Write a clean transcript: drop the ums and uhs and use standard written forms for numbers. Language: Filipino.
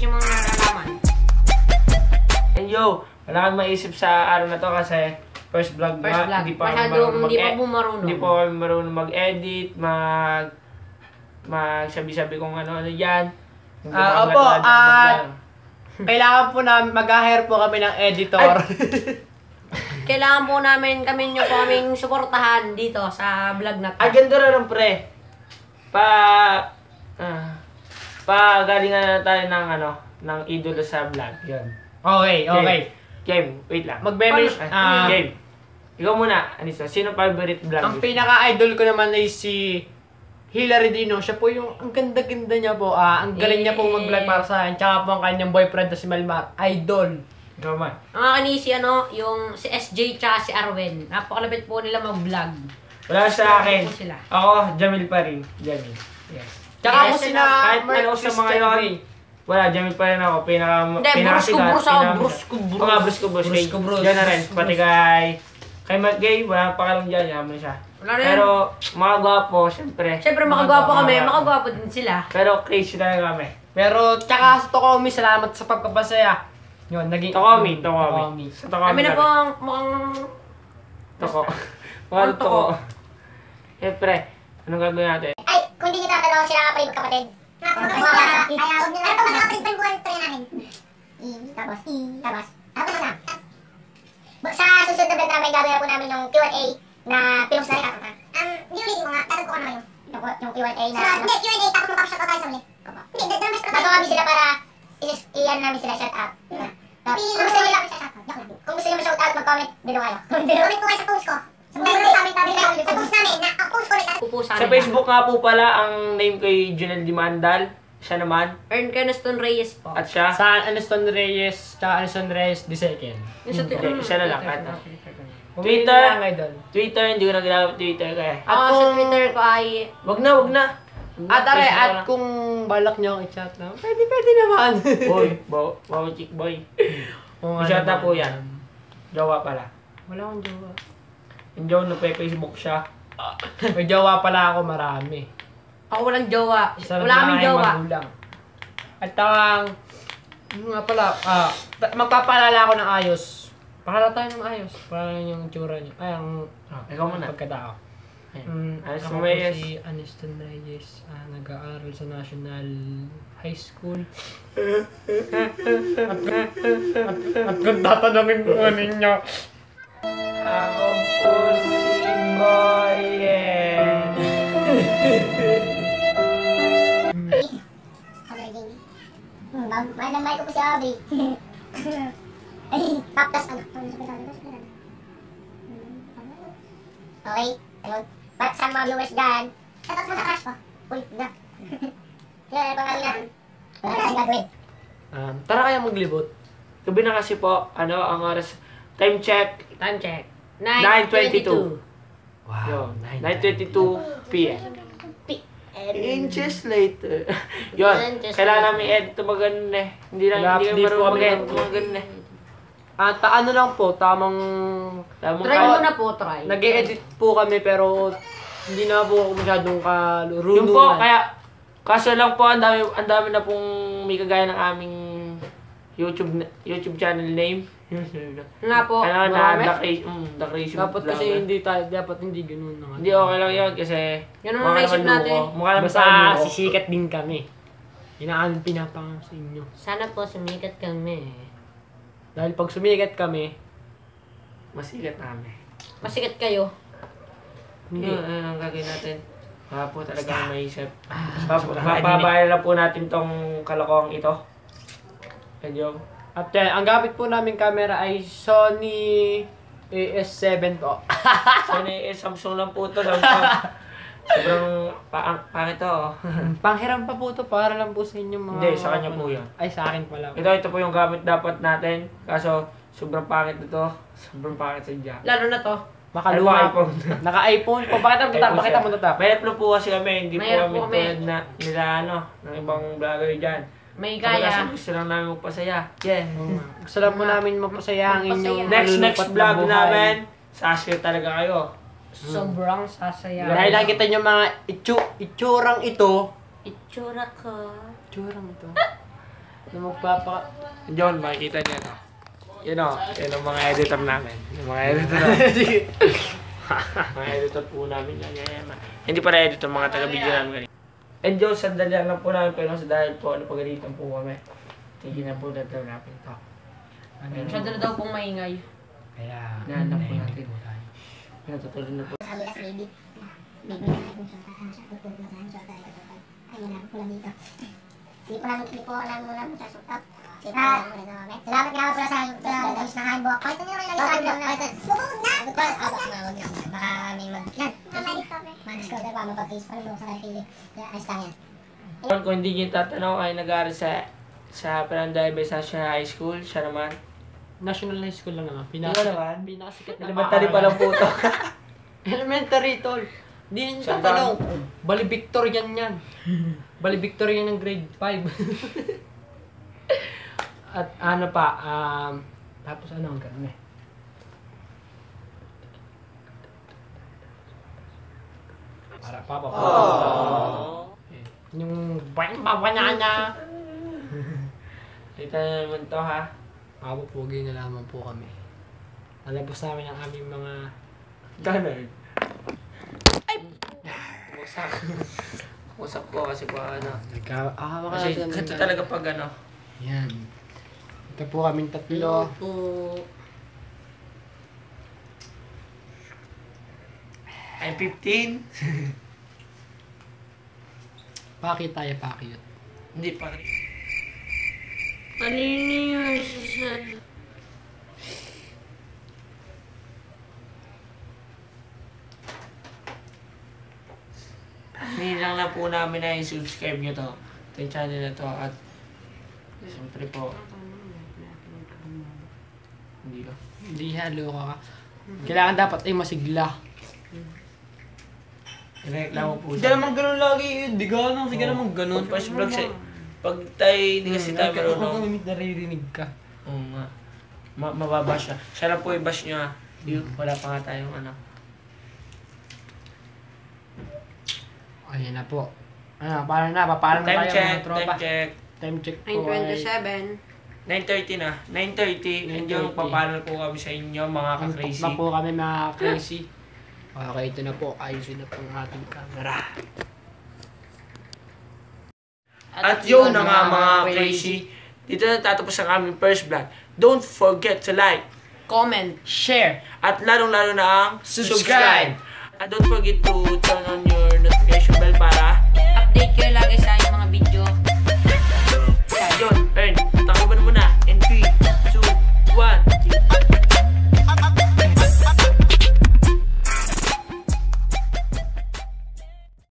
yung mga nalalaman. And yo, wala kang maisip sa araw na to kasi first vlog na. Hindi pa marunong. Hindi pa kami marunong mag-edit, magsabi-sabi kung ano-ano yan. Opo, kailangan po namin, mag-hire po kami ng editor. Kailangan po namin nyo po kaming suportahan dito sa vlog na to. Ay, ganda rin pre. Galingan na tayo ng idolo sa vlog. Yun. Okay. Game, wait lang. Game. Ikaw muna, Anissa, sino favorite vlog? Ang pinaka-idol ko naman ay si Hilary Dino. Siya po yung, ang ganda-ganda niya po. Ang galing niya po mag-vlog para sa akin. Tsaka po ang kanyang boyfriend na si Malmar. Idol. Ikaw man. Ang akin yung si SJ tsaka si Arwen. Napakalapit po nila mag-vlog. Wala sa akin. Sila. Ako, Jamil pa rin. Jamil. Yes. Tsaka Yes, po sina kahit ano sa mga yun. Wala, Jamil pa rin ako. Pinakasigat. Brusko Bros. Yan na rin. Pati kay Matt Gay, wala pakalang dyan. Yaman siya. Pero, mga gwapo, syempre. Siyempre, makagwapo kami. Makagwapo din sila. Pero, crazy talaga kami. Pero, tsaka sa Tokomi, salamat sa pagkapasaya. Yun, naging... Tokomi. Sa Tokomi Kami na po ang mukhang... Mukhang toko. Siyempre, anong gagawin natin? Ay, kung hindi nyo tatanong sila kapatid magkapatid. Ano pa magkakapatid pa yung buwan ito namin? Tapos. Tapos na. Sa susunod na vlog namin, gagawin na po namin yung Q&A na pinost na rin kakanta. Ulitin ko nga, tatag ko ka naman yung Q&A na... Hindi, Q&A, tapos magpapashout tayo sa uli. Hindi, bago kami sila para iyan namin sila shout out. Kung gusto nyo ma-shout out, mag-comment below kayo. Comment po kayo sa post ko. Sa post namin, ang post ko rin. Sa Facebook nga po pala, ang name kay Junel Dimandal. Siya naman. Ern Keneston Reyes po. At siya. Sa Aniston Reyes, tsaka Aniston Reyes the second. Isa na lang. Twitter, Twitter, hindi ko na ginagawa Twitter kaya. Sa Twitter ko ay... Wag na. At kung balak nyo i-chat na, pwede naman. Boy, wow chick boy. I-chat na po yan. Jowa pala. Wala akong jowa. Yung jowa na Facebook siya. May jowa pala ako marami. Ako walang jowa. Sarap Wala na kaming ay jowa. magulang. At nga pala, magpapaalala ako ng ayos. Pakala tayo ng ayos. Para yung tsura niyo. Ay, ikaw muna. Pagkatao. Anis Ako Reyes. po si Aniston Reyes. Nag-aaral sa National High School. At kung tatanungin mo ninyo. Ako po si Boyen. Mahal ko po si Aubrey. Ay, tapos ano? Okay, ayun. Para sa mga viewers dyan, shoutout mo sa crush ko. Uy, na. Kaya, pangalan natin. Wala tayong gagawin. Tara kaya maglibot. Gabi na kasi po, ang oras. Time check. 9:22. Wow, 9:22 p.m. Inches later. Yun, kailangan namin edit ito maganon eh. Hindi marunong mag-edit maganon eh. Ano lang po, tamang Try mo na po, try. nag-e-edit po kami pero hindi na po ako masyadong kalurunungan. Yung po, kaso lang po, ang dami na pong may kagaya ng aming YouTube channel name. Nga po, The Crazy Dapat kasi Vlogger. hindi ganun na. Hindi, okay lang yun kasi Yun ang naisip natin. Mukha naman Basta sa sisikat din kami. Yun pinapangarap sa inyo. Sana po sumikat kami. Dahil pag sumikat kami, masikat namin. Masikat kayo. hindi. Ang gagawin natin. Wala po talaga ang maisip. Papabayal na po natin tong kalokohang ito. Medyo. At ang gamit po namin camera ay Sony AS7 po. Sony Samsung lang po ito. Sobrang pangit to. Panghiram pa po ito para lang po sa inyo mga... Hindi, sa kanya po yan. Ay, sa akin pala. Ito po yung gamit dapat natin. Kaso, sobrang pangit ito. Sobrang pangit sa dyan. Lalo na to. Makaluma. iPhone. Naka-iPhone po. Pakita mo ito. May upload po kasi kami. Hindi po Mayroon kami po kami. tulad na nila ng ibang vlogger dyan. May Kaya. kaya. Gusto lang namin magpasaya. Yeah. Gusto lang po namin mapasaya ang inyong Next malulupat na vlog buhay. namin. Sashare talaga kayo. Sobrang sasaya. Dahil nakita nyo mga itsurang ito. Itsura ko. Itsurang ito. Na magpapa... John, makikita niya no. Yun o, yun ang mga editor namin. Yung mga editor namin. Mga editor po namin yan. Hindi para editor, mga taga-video namin. And John, sandali lang po namin, pero sa dahil po, napagalitan po kami. Tingin na po natin natin ito. Masyado na daw pong maingay. Kaya... Nahanap po natin. Natutulog na po. Sabi kasi baby. Baby na kung siya kakahan siya. Tutulog na kahan siya. Ayun na po lang dito. Hindi po alam mo lang sa sukat. Salamat nga pala sa ayos na kain buwak. Pakita niyo rin ang ayos na kain. Bubog na! Huwag na. Baka may yan. Ma-discover pa. Mapag-taste pa rin mo sa kaya ayos lang yan. Kung hindi niyo tatanong, ay nag-aaral sa Panday National High School. Siya naman. National High School lang naman. Ikaw naman? Pinakasikat na Elementary pa lang po ito. Elementary, tol. Hindi yun tatanong. Bali Victorian yan. Bali Victorian ng grade 5. At ano pa, tapos ano ang ganun eh. Para pa. Yung banana. Kita na naman to ha. Papupugi na lamang po kami. Nalabos namin ang aming mga... Ganun. Ay! Wasak. Wasak po kasi po ano. Kasi ganito talaga pag ano. Yan. Ito po kaming tatlo. Po. I'm 15. Paki tayo, paki yun. Hindi pa. Kanino yun? Hindi lang na po namin na i-subscribe nyo to. Ito yung channel na to. At siyempre po. Hindi ka. Hindi halo ka. Kailangan dapat ay masigla. Reklamo po Hindi siya. naman ganun lagi. Hindi ganun. Hindi ka naman ganun. Pag first vlog siya. Pag tayo, hindi kasi tayo marunong. Kung naririnig ka. Oo nga. Mababash siya. Siya lang po i-bash nyo ha. Wala pa nga tayong ano. Ayan na po. Ano, paano na? Paano na Time tayo check, mga tropa? time check. Time check po ay... 9:27. 9:30 na. 9:30. And yung 9:30. papanal po kami sa inyo, mga Antok ka-crazy. na po kami mga crazy. Okay, ito na po. Ayusin na po ang ating camera. At yun na nga mga crazy. Dito na tatapos ang aming first vlog. Don't forget to like, Comment. Share! at lalong-lalo na ang Subscribe. At don't forget to turn on your notification bell para Update kayo lagi sa